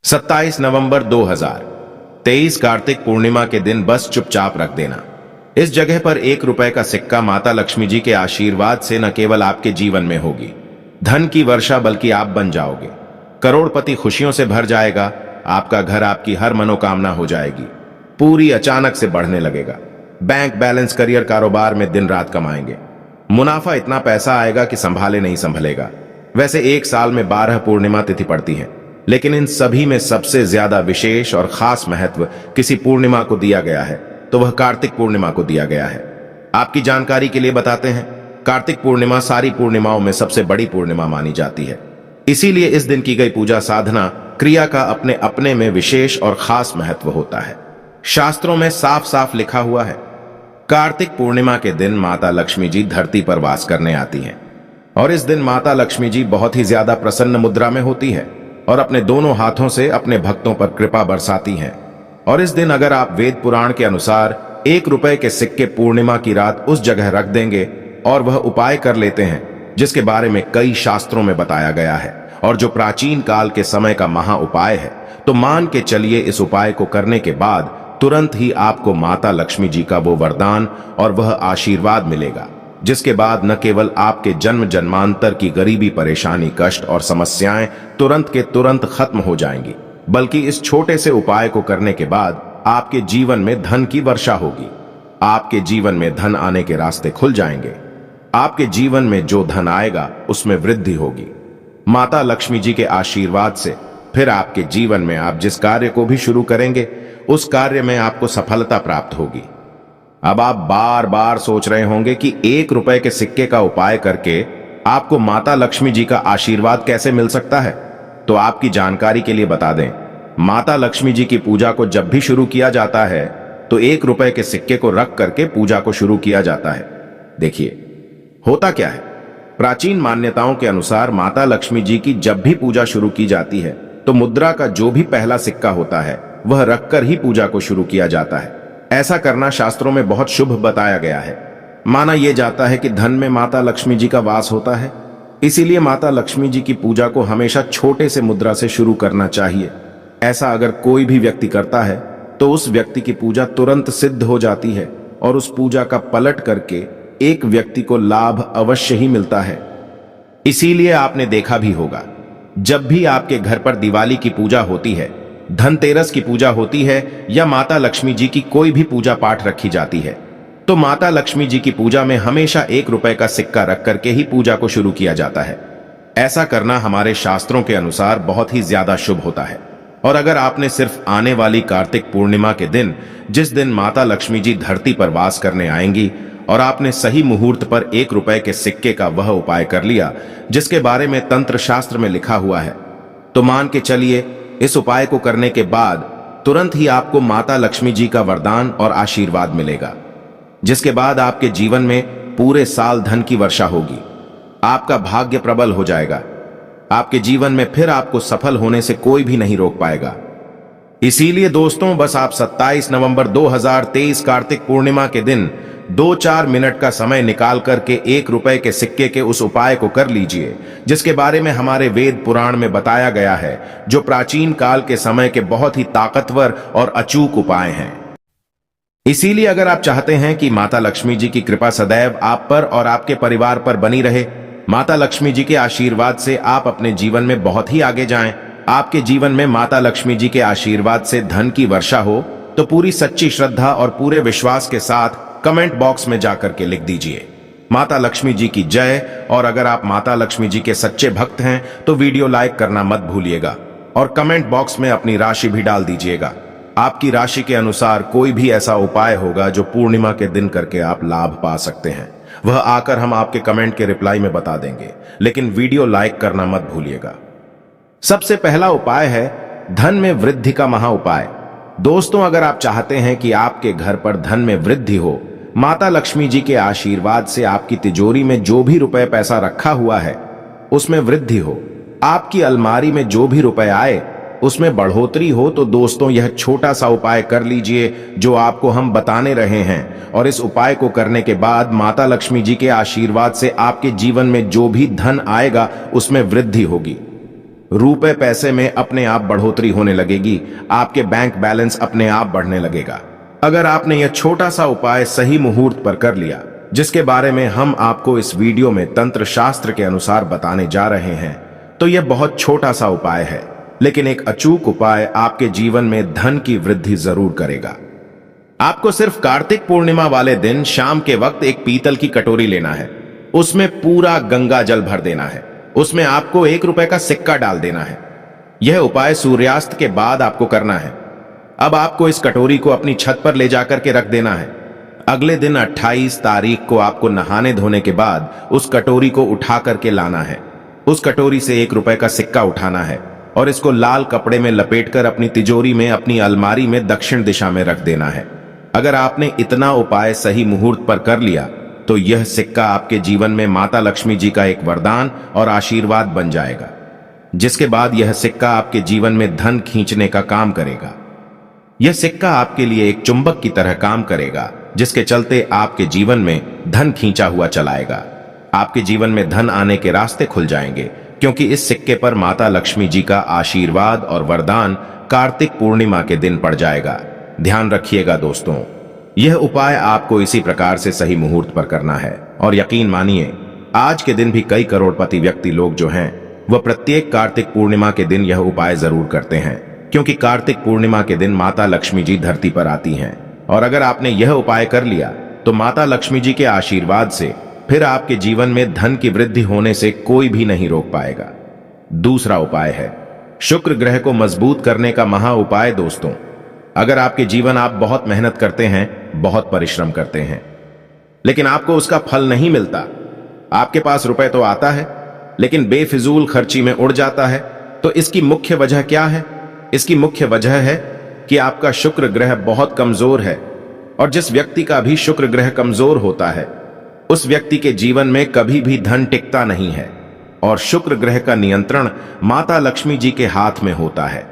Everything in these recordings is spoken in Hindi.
27 नवंबर 2023 कार्तिक पूर्णिमा के दिन बस चुपचाप रख देना। इस जगह पर 1 रुपए का सिक्का माता लक्ष्मी जी के आशीर्वाद से न केवल आपके जीवन में होगी धन की वर्षा, बल्कि आप बन जाओगे करोड़पति। खुशियों से भर जाएगा आपका घर, आपकी हर मनोकामना हो जाएगी पूरी, अचानक से बढ़ने लगेगा। बैंक बैलेंस, करियर, कारोबार में दिन रात कमाएंगे, मुनाफा इतना पैसा आएगा कि संभाले नहीं संभलेगा। वैसे एक साल में 12 पूर्णिमा तिथि पड़ती है, लेकिन इन सभी में सबसे ज्यादा विशेष और खास महत्व किसी पूर्णिमा को दिया गया है, तो वह कार्तिक पूर्णिमा को दिया गया है। आपकी जानकारी के लिए बताते हैं, कार्तिक पूर्णिमा सारी पूर्णिमाओं में सबसे बड़ी पूर्णिमा मानी जाती है। इसीलिए इस दिन की गई पूजा साधना क्रिया का अपने अपने में विशेष और खास महत्व होता है। शास्त्रों में साफ साफ लिखा हुआ है, कार्तिक पूर्णिमा के दिन माता लक्ष्मी जी धरती पर वास करने आती हैं, और इस दिन माता लक्ष्मी जी बहुत ही ज्यादा प्रसन्न मुद्रा में होती है और अपने दोनों हाथों से अपने भक्तों पर कृपा बरसाती हैं। और इस दिन अगर आप वेद पुराण के अनुसार 1 रुपए के सिक्के पूर्णिमा की रात उस जगह रख देंगे और वह उपाय कर लेते हैं जिसके बारे में कई शास्त्रों में बताया गया है और जो प्राचीन काल के समय का महा उपाय है, तो मान के चलिए इस उपाय को करने के बाद तुरंत ही आपको माता लक्ष्मी जी का वो वरदान और वह आशीर्वाद मिलेगा, जिसके बाद न केवल आपके जन्म जन्मांतर की गरीबी, परेशानी, कष्ट और समस्याएं तुरंत के तुरंत खत्म हो जाएंगी, बल्कि इस छोटे से उपाय को करने के बाद आपके जीवन में धन की वर्षा होगी। आपके जीवन में धन आने के रास्ते खुल जाएंगे। आपके जीवन में जो धन आएगा उसमें वृद्धि होगी माता लक्ष्मी जी के आशीर्वाद से। फिर आपके जीवन में आप जिस कार्य को भी शुरू करेंगे उस कार्य में आपको सफलता प्राप्त होगी। अब आप बार बार सोच रहे होंगे कि 1 रुपए के सिक्के का उपाय करके आपको माता लक्ष्मी जी का आशीर्वाद कैसे मिल सकता है। तो आपकी जानकारी के लिए बता दें, माता लक्ष्मी जी की पूजा को जब भी शुरू किया जाता है तो 1 रुपए के सिक्के को रख करके पूजा को शुरू किया जाता है। देखिए होता क्या है, प्राचीन मान्यताओं के अनुसार माता लक्ष्मी जी की जब भी पूजा शुरू की जाती है तो मुद्रा का जो भी पहला सिक्का होता है वह रखकर ही पूजा को शुरू किया जाता है। ऐसा करना शास्त्रों में बहुत शुभ बताया गया है। माना यह जाता है कि धन में माता लक्ष्मी जी का वास होता है, इसीलिए माता लक्ष्मी जी की पूजा को हमेशा छोटे से मुद्रा से शुरू करना चाहिए। ऐसा अगर कोई भी व्यक्ति करता है तो उस व्यक्ति की पूजा तुरंत सिद्ध हो जाती है और उस पूजा का पलट करके एक व्यक्ति को लाभ अवश्य ही मिलता है। इसीलिए आपने देखा भी होगा, जब भी आपके घर पर दिवाली की पूजा होती है, धनतेरस की पूजा होती है या माता लक्ष्मी जी की कोई भी पूजा पाठ रखी जाती है, तो माता लक्ष्मी जी की पूजा में हमेशा 1 रुपए का सिक्का रख करके ही पूजा को शुरू किया जाता है। ऐसा करना हमारे शास्त्रों के अनुसार बहुत ही ज्यादा शुभ होता है। और अगर आपने सिर्फ आने वाली कार्तिक पूर्णिमा के दिन, जिस दिन माता लक्ष्मी जी धरती पर वास करने आएंगी, और आपने सही मुहूर्त पर 1 रुपए के सिक्के का वह उपाय कर लिया जिसके बारे में तंत्र शास्त्र में लिखा हुआ है, तो मान के चलिए इस उपाय को करने के बाद तुरंत ही आपको माता लक्ष्मी जी का वरदान और आशीर्वाद मिलेगा, जिसके बाद आपके जीवन में पूरे साल धन की वर्षा होगी। आपका भाग्य प्रबल हो जाएगा। आपके जीवन में फिर आपको सफल होने से कोई भी नहीं रोक पाएगा। इसीलिए दोस्तों, बस आप 27 नवंबर 2023 कार्तिक पूर्णिमा के दिन 2-4 मिनट का समय निकाल करके 1 रुपए के सिक्के के उस उपाय को कर लीजिए, जिसके बारे में हमारे वेद पुराण में बताया गया है, जो प्राचीन काल के समय के बहुत ही ताकतवर और अचूक उपाय हैं। इसीलिए अगर आप चाहते हैं कि माता लक्ष्मी जी की कृपा सदैव आप पर और आपके परिवार पर बनी रहे, माता लक्ष्मी जी के आशीर्वाद से आप अपने जीवन में बहुत ही आगे जाएं, आपके जीवन में माता लक्ष्मी जी के आशीर्वाद से धन की वर्षा हो, तो पूरी सच्ची श्रद्धा और पूरे विश्वास के साथ कमेंट बॉक्स में जाकर के लिख दीजिए, माता लक्ष्मी जी की जय। और अगर आप माता लक्ष्मी जी के सच्चे भक्त हैं तो वीडियो लाइक करना मत भूलिएगा और कमेंट बॉक्स में अपनी राशि भी डाल दीजिएगा। आपकी राशि के अनुसार कोई भी ऐसा उपाय होगा जो पूर्णिमा के दिन करके आप लाभ पा सकते हैं, वह आकर हम आपके कमेंट के रिप्लाई में बता देंगे, लेकिन वीडियो लाइक करना मत भूलिएगा। सबसे पहला उपाय है धन में वृद्धि का महा उपाय। दोस्तों, अगर आप चाहते हैं कि आपके घर पर धन में वृद्धि हो, माता लक्ष्मी जी के आशीर्वाद से आपकी तिजोरी में जो भी रुपए पैसा रखा हुआ है उसमें वृद्धि हो, आपकी अलमारी में जो भी रुपए आए उसमें बढ़ोतरी हो, तो दोस्तों यह छोटा सा उपाय कर लीजिए जो आपको हम बताने रहे हैं। और इस उपाय को करने के बाद माता लक्ष्मी जी के आशीर्वाद से आपके जीवन में जो भी धन आएगा उसमें वृद्धि होगी। रुपए पैसे में अपने आप बढ़ोतरी होने लगेगी, आपके बैंक बैलेंस अपने आप बढ़ने लगेगा। अगर आपने यह छोटा सा उपाय सही मुहूर्त पर कर लिया, जिसके बारे में हम आपको इस वीडियो में तंत्र शास्त्र के अनुसार बताने जा रहे हैं, तो यह बहुत छोटा सा उपाय है, लेकिन एक अचूक उपाय आपके जीवन में धन की वृद्धि जरूर करेगा। आपको सिर्फ कार्तिक पूर्णिमा वाले दिन शाम के वक्त एक पीतल की कटोरी लेना है, उसमें पूरा गंगा जल भर देना है, उसमें आपको 1 रुपए का सिक्का डाल देना है। यह उपाय सूर्यास्त के बाद आपको करना है। अब आपको इस कटोरी को अपनी छत पर ले जाकर के रख देना है। अगले दिन 28 तारीख को आपको नहाने धोने के बाद उस कटोरी को उठा करके लाना है। उस कटोरी से 1 रुपए का सिक्का उठाना है और इसको लाल कपड़े में लपेटकर अपनी तिजोरी में, अपनी अलमारी में दक्षिण दिशा में रख देना है। अगर आपने इतना उपाय सही मुहूर्त पर कर लिया, तो यह सिक्का आपके जीवन में माता लक्ष्मी जी का एक वरदान और आशीर्वाद बन जाएगा, जिसके बाद यह सिक्का आपके जीवन में धन खींचने का काम करेगा। यह सिक्का आपके लिए एक चुंबक की तरह काम करेगा, जिसके चलते आपके जीवन में धन खींचा हुआ चलाएगा। आपके जीवन में धन आने के रास्ते खुल जाएंगे, क्योंकि इस सिक्के पर माता लक्ष्मी जी का आशीर्वाद और वरदान कार्तिक पूर्णिमा के दिन पड़ जाएगा। ध्यान रखिएगा दोस्तों, यह उपाय आपको इसी प्रकार से सही मुहूर्त पर करना है, और यकीन मानिए आज के दिन भी कई करोड़पति व्यक्ति लोग जो हैं, वह प्रत्येक कार्तिक पूर्णिमा के दिन यह उपाय जरूर करते हैं, क्योंकि कार्तिक पूर्णिमा के दिन माता लक्ष्मी जी धरती पर आती हैं। और अगर आपने यह उपाय कर लिया, तो माता लक्ष्मी जी के आशीर्वाद से फिर आपके जीवन में धन की वृद्धि होने से कोई भी नहीं रोक पाएगा। दूसरा उपाय है शुक्र ग्रह को मजबूत करने का महा उपाय। दोस्तों, अगर आपके जीवन आप बहुत मेहनत करते हैं, बहुत परिश्रम करते हैं, लेकिन आपको उसका फल नहीं मिलता, आपके पास रुपए तो आता है लेकिन बेफिजूल खर्ची में उड़ जाता है, तो इसकी मुख्य वजह क्या है? इसकी मुख्य वजह है कि आपका शुक्र ग्रह बहुत कमजोर है, और जिस व्यक्ति का भी शुक्र ग्रह कमजोर होता है, उस व्यक्ति के जीवन में कभी भी धन टिकता नहीं है। और शुक्र ग्रह का नियंत्रण माता लक्ष्मी जी के हाथ में होता है।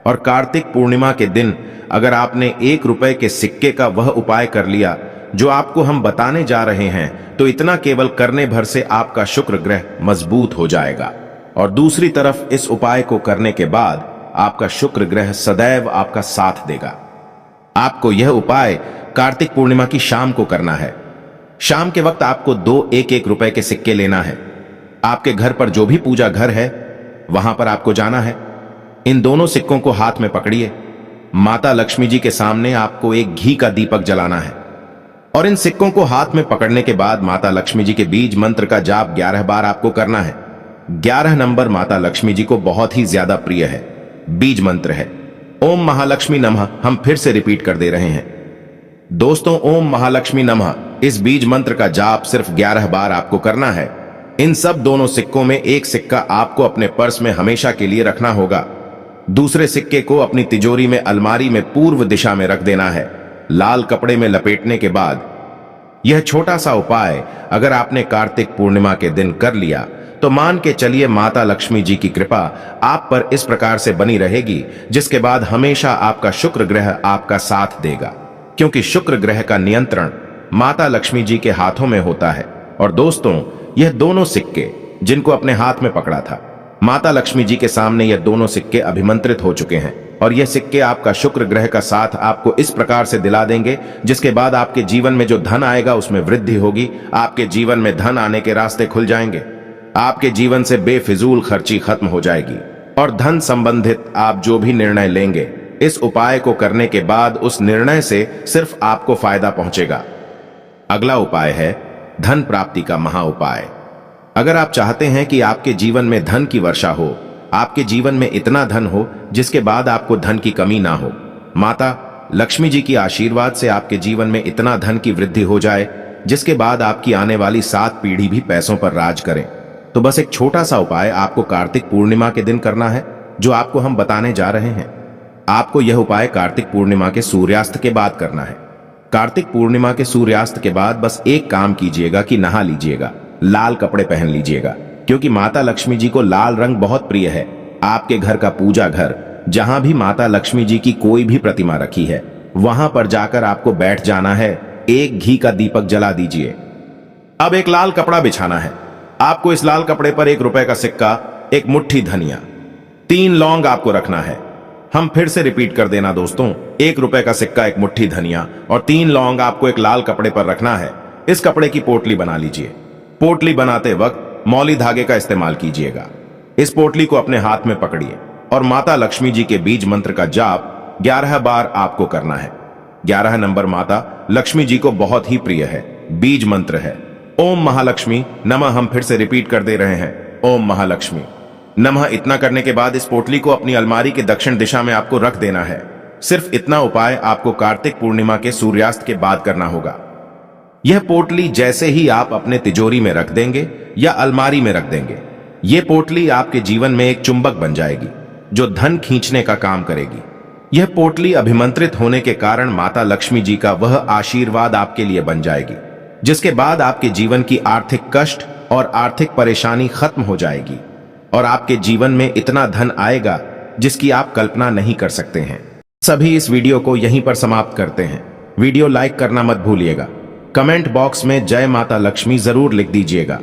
और कार्तिक पूर्णिमा के दिन अगर आपने 1 रुपए के सिक्के का वह उपाय कर लिया जो आपको हम बताने जा रहे हैं, तो इतना केवल करने भर से आपका शुक्र ग्रह मजबूत हो जाएगा। और दूसरी तरफ इस उपाय को करने के बाद आपका शुक्र ग्रह सदैव आपका साथ देगा। आपको यह उपाय कार्तिक पूर्णिमा की शाम को करना है। शाम के वक्त आपको 2 1-1 रुपए के सिक्के लेना है। आपके घर पर जो भी पूजा घर है, वहां पर आपको जाना है। इन दोनों सिक्कों को हाथ में पकड़िए। माता लक्ष्मी जी के सामने आपको एक घी का दीपक जलाना है, और इन सिक्कों को हाथ में पकड़ने के बाद माता लक्ष्मी जी के बीज मंत्र का जाप 11 बार आपको करना है। 11 नंबर माता लक्ष्मी जी को बहुत ही ज्यादा प्रिय है। बीज मंत्र है ओम महालक्ष्मी नमः। हम फिर से रिपीट कर दे रहे हैं दोस्तों, ओम महालक्ष्मी नमः। इस बीज मंत्र का जाप सिर्फ 11 बार आपको करना है। इन सब दोनों सिक्कों में एक सिक्का आपको अपने पर्स में हमेशा के लिए रखना होगा। दूसरे सिक्के को अपनी तिजोरी में, अलमारी में पूर्व दिशा में रख देना है, लाल कपड़े में लपेटने के बाद। यह छोटा सा उपाय अगर आपने कार्तिक पूर्णिमा के दिन कर लिया, तो मान के चलिए माता लक्ष्मी जी की कृपा आप पर इस प्रकार से बनी रहेगी, जिसके बाद हमेशा आपका शुक्र ग्रह आपका साथ देगा, क्योंकि शुक्र ग्रह का नियंत्रण माता लक्ष्मी जी के हाथों में होता है। और दोस्तों, यह दोनों सिक्के जिनको अपने हाथ में पकड़ा था, माता लक्ष्मी जी के सामने यह दोनों सिक्के अभिमंत्रित हो चुके हैं, और यह सिक्के आपका शुक्र ग्रह का साथ आपको इस प्रकार से दिला देंगे, जिसके बाद आपके जीवन में जो धन आएगा उसमें वृद्धि होगी। आपके जीवन में धन आने के रास्ते खुल जाएंगे। आपके जीवन से बेफिजूल खर्ची खत्म हो जाएगी, और धन संबंधित आप जो भी निर्णय लेंगे, इस उपाय को करने के बाद उस निर्णय से सिर्फ आपको फायदा पहुंचेगा। अगला उपाय है धन प्राप्ति का महा उपाय। अगर आप चाहते हैं कि आपके जीवन में धन की वर्षा हो, आपके जीवन में इतना धन हो जिसके बाद आपको धन की कमी ना हो, माता लक्ष्मी जी की आशीर्वाद से आपके जीवन में इतना धन की वृद्धि हो जाए जिसके बाद आपकी आने वाली 7 पीढ़ी भी पैसों पर राज करें, तो बस एक छोटा सा उपाय आपको कार्तिक पूर्णिमा के दिन करना है, जो आपको हम बताने जा रहे हैं। आपको यह उपाय कार्तिक पूर्णिमा के सूर्यास्त के बाद करना है। कार्तिक पूर्णिमा के सूर्यास्त के बाद बस एक काम कीजिएगा कि नहा लीजिएगा, लाल कपड़े पहन लीजिएगा, क्योंकि माता लक्ष्मी जी को लाल रंग बहुत प्रिय है। आपके घर का पूजा घर, जहां भी माता लक्ष्मी जी की कोई भी प्रतिमा रखी है, वहां पर जाकर आपको बैठ जाना है। एक घी का दीपक जला दीजिए। अब एक लाल कपड़ा बिछाना है। आपको इस लाल कपड़े पर 1 रुपए का सिक्का, एक मुट्ठी धनिया, 3 लौंग आपको रखना है। हम फिर से रिपीट कर देना दोस्तों, 1 रुपए का सिक्का, 1 मुट्ठी धनिया और 3 लौंग आपको एक लाल कपड़े पर रखना है। इस कपड़े की पोटली बना लीजिए। पोटली बनाते वक्त मौली धागे का इस्तेमाल कीजिएगा। इस पोटली को अपने हाथ में पकड़िए और माता लक्ष्मी जी के बीज मंत्र का जाप 11 बार आपको करना है। 11 नंबर माता लक्ष्मी जी को बहुत ही प्रिय है, बीज मंत्र है। ओम महालक्ष्मी नमः। हम फिर से रिपीट कर दे रहे हैं, ओम महालक्ष्मी नमः। इतना करने के बाद इस पोटली को अपनी अलमारी के दक्षिण दिशा में आपको रख देना है। सिर्फ इतना उपाय आपको कार्तिक पूर्णिमा के सूर्यास्त के बाद करना होगा। यह पोटली जैसे ही आप अपने तिजोरी में रख देंगे या अलमारी में रख देंगे, यह पोटली आपके जीवन में एक चुंबक बन जाएगी जो धन खींचने का काम करेगी। यह पोटली अभिमंत्रित होने के कारण माता लक्ष्मी जी का वह आशीर्वाद आपके लिए बन जाएगी, जिसके बाद आपके जीवन की आर्थिक कष्ट और आर्थिक परेशानी खत्म हो जाएगी और आपके जीवन में इतना धन आएगा जिसकी आप कल्पना नहीं कर सकते हैं। सभी इस वीडियो को यहीं पर समाप्त करते हैं। वीडियो लाइक करना मत भूलिएगा। कमेंट बॉक्स में जय माता लक्ष्मी जरूर लिख दीजिएगा।